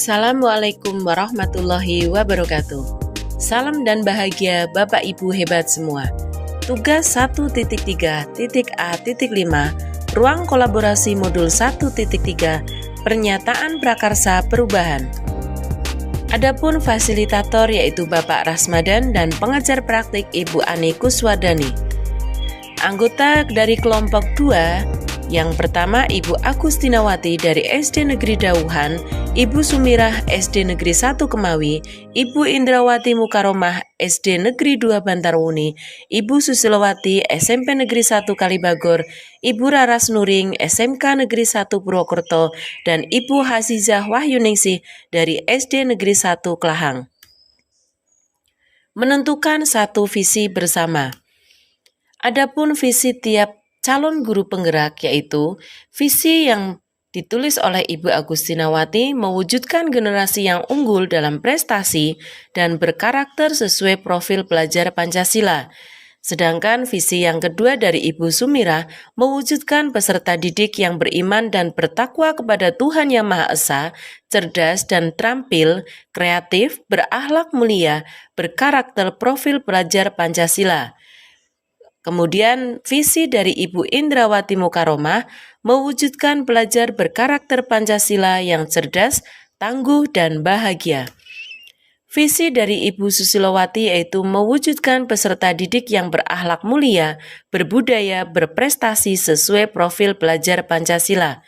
Assalamualaikum warahmatullahi wabarakatuh. Salam dan bahagia Bapak Ibu hebat semua. Tugas 1.3.A.5 Ruang kolaborasi modul 1.3 Pernyataan prakarsa perubahan. Adapun fasilitator yaitu Bapak Rasmadan dan pengajar praktik Ibu Ani Kuswardani. Anggota dari kelompok 2, yang pertama Ibu Agustinawati dari SD Negeri Dauhan, Ibu Sumirah SD Negeri 1 Kemawi, Ibu Indrawati Mukaromah SD Negeri 2 Bantarwuni, Ibu Susilowati SMP Negeri 1 Kalibagor, Ibu Raras Nuring SMK Negeri 1 Purwokerto, dan Ibu Hasizah Wahyuningsih dari SD Negeri 1 Kelahang. Menentukan satu visi bersama. Adapun visi tiap calon guru penggerak yaitu visi yang ditulis oleh Ibu Agustinawati mewujudkan generasi yang unggul dalam prestasi dan berkarakter sesuai profil pelajar Pancasila. Sedangkan visi yang kedua dari Ibu Sumirah mewujudkan peserta didik yang beriman dan bertakwa kepada Tuhan Yang Maha Esa, cerdas dan terampil, kreatif, berakhlak mulia, berkarakter profil pelajar Pancasila. Kemudian visi dari Ibu Indrawati Mukaromah mewujudkan pelajar berkarakter Pancasila yang cerdas, tangguh, dan bahagia. Visi dari Ibu Susilowati yaitu mewujudkan peserta didik yang berakhlak mulia, berbudaya, berprestasi sesuai profil pelajar Pancasila.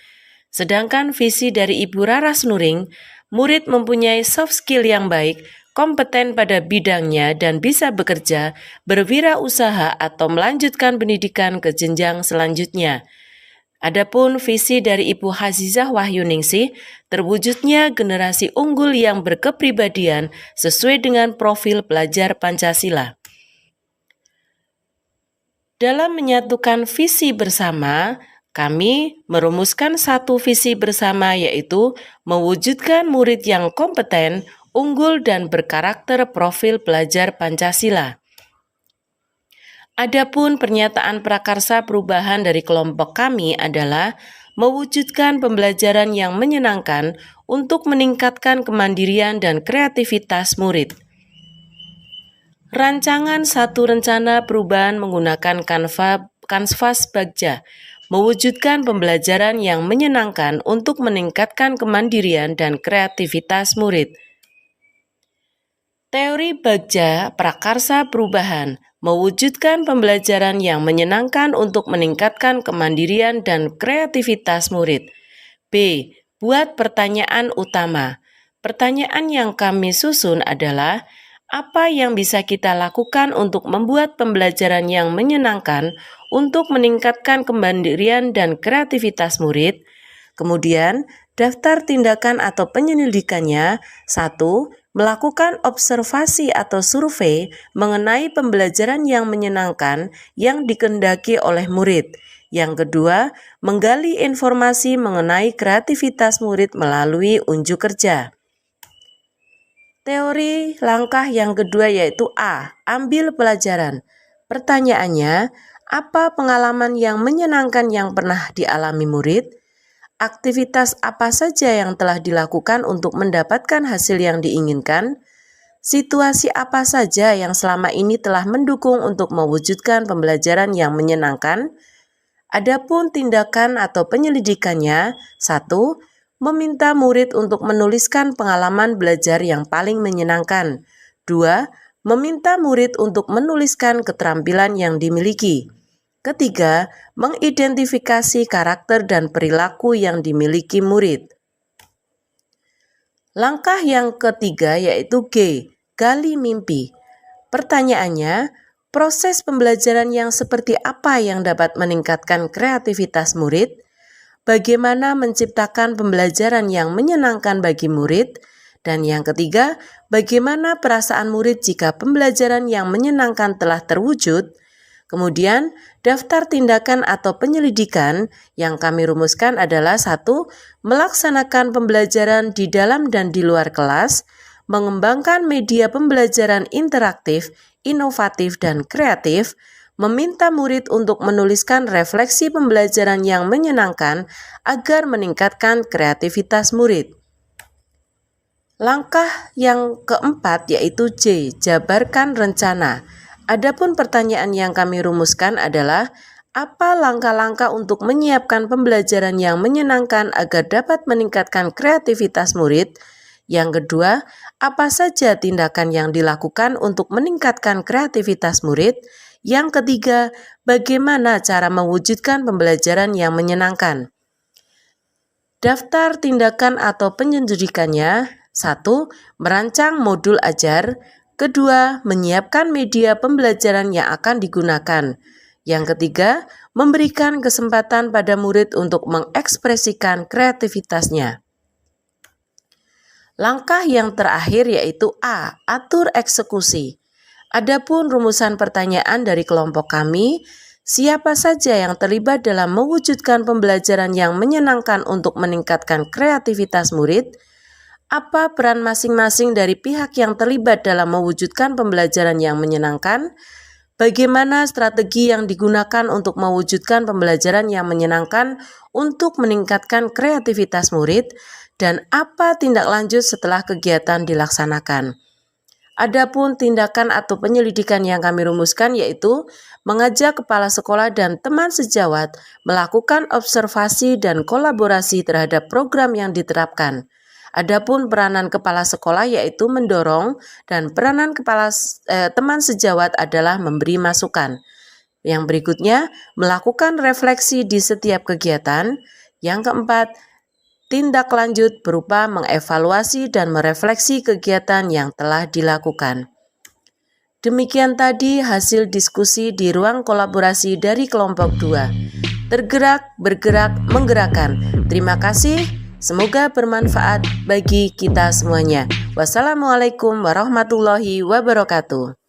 Sedangkan visi dari Ibu Raras Nuring, murid mempunyai soft skill yang baik, kompeten pada bidangnya dan bisa bekerja, berwirausaha atau melanjutkan pendidikan ke jenjang selanjutnya. Adapun visi dari Ibu Hasizah Wahyuningsih, terwujudnya generasi unggul yang berkepribadian sesuai dengan profil pelajar Pancasila. Dalam menyatukan visi bersama, kami merumuskan satu visi bersama yaitu mewujudkan murid yang kompeten, unggul dan berkarakter profil pelajar Pancasila. Adapun pernyataan prakarsa perubahan dari kelompok kami adalah mewujudkan pembelajaran yang menyenangkan untuk meningkatkan kemandirian dan kreativitas murid. Rancangan satu rencana perubahan menggunakan kanvas bagja, mewujudkan pembelajaran yang menyenangkan untuk meningkatkan kemandirian dan kreativitas murid. Teori Bagja Prakarsa Perubahan mewujudkan pembelajaran yang menyenangkan untuk meningkatkan kemandirian dan kreativitas murid. B. Buat pertanyaan utama. Pertanyaan yang kami susun adalah, apa yang bisa kita lakukan untuk membuat pembelajaran yang menyenangkan untuk meningkatkan kemandirian dan kreativitas murid? Kemudian, daftar tindakan atau penyelidikannya. 1. Melakukan observasi atau survei mengenai pembelajaran yang menyenangkan yang dikehendaki oleh murid. Yang kedua, menggali informasi mengenai kreativitas murid melalui unjuk kerja. Teori langkah yang kedua yaitu A. Ambil pelajaran. Pertanyaannya, apa pengalaman yang menyenangkan yang pernah dialami murid? Aktivitas apa saja yang telah dilakukan untuk mendapatkan hasil yang diinginkan? Situasi apa saja yang selama ini telah mendukung untuk mewujudkan pembelajaran yang menyenangkan? Adapun tindakan atau penyelidikannya, 1. Meminta murid untuk menuliskan pengalaman belajar yang paling menyenangkan. 2. Meminta murid untuk menuliskan keterampilan yang dimiliki. Ketiga, mengidentifikasi karakter dan perilaku yang dimiliki murid. Langkah yang ketiga yaitu G. Gali mimpi. Pertanyaannya, proses pembelajaran yang seperti apa yang dapat meningkatkan kreativitas murid? Bagaimana menciptakan pembelajaran yang menyenangkan bagi murid? Dan yang ketiga, bagaimana perasaan murid jika pembelajaran yang menyenangkan telah terwujud? Kemudian, daftar tindakan atau penyelidikan yang kami rumuskan adalah 1. Melaksanakan pembelajaran di dalam dan di luar kelas, mengembangkan media pembelajaran interaktif, inovatif, dan kreatif, meminta murid untuk menuliskan refleksi pembelajaran yang menyenangkan agar meningkatkan kreativitas murid. Langkah yang keempat yaitu J, jabarkan rencana. Adapun pertanyaan yang kami rumuskan adalah, apa langkah-langkah untuk menyiapkan pembelajaran yang menyenangkan agar dapat meningkatkan kreativitas murid? Yang kedua, apa saja tindakan yang dilakukan untuk meningkatkan kreativitas murid? Yang ketiga, bagaimana cara mewujudkan pembelajaran yang menyenangkan? Daftar tindakan atau penyelidikannya. 1. Merancang modul ajar. 2. Menyiapkan media pembelajaran yang akan digunakan. Yang ketiga, memberikan kesempatan pada murid untuk mengekspresikan kreativitasnya. Langkah yang terakhir yaitu A. Atur eksekusi. Adapun rumusan pertanyaan dari kelompok kami, siapa saja yang terlibat dalam mewujudkan pembelajaran yang menyenangkan untuk meningkatkan kreativitas murid? Apa peran masing-masing dari pihak yang terlibat dalam mewujudkan pembelajaran yang menyenangkan? Bagaimana strategi yang digunakan untuk mewujudkan pembelajaran yang menyenangkan untuk meningkatkan kreativitas murid? Dan apa tindak lanjut setelah kegiatan dilaksanakan? Adapun tindakan atau penyelidikan yang kami rumuskan yaitu mengajak kepala sekolah dan teman sejawat melakukan observasi dan kolaborasi terhadap program yang diterapkan. Adapun peranan kepala sekolah yaitu mendorong dan peranan teman sejawat adalah memberi masukan. Yang berikutnya, melakukan refleksi di setiap kegiatan. Yang keempat, tindak lanjut berupa mengevaluasi dan merefleksi kegiatan yang telah dilakukan. Demikian tadi hasil diskusi di ruang kolaborasi dari kelompok 2. Tergerak, bergerak, menggerakkan. Terima kasih. Semoga bermanfaat bagi kita semuanya. Wassalamualaikum warahmatullahi wabarakatuh.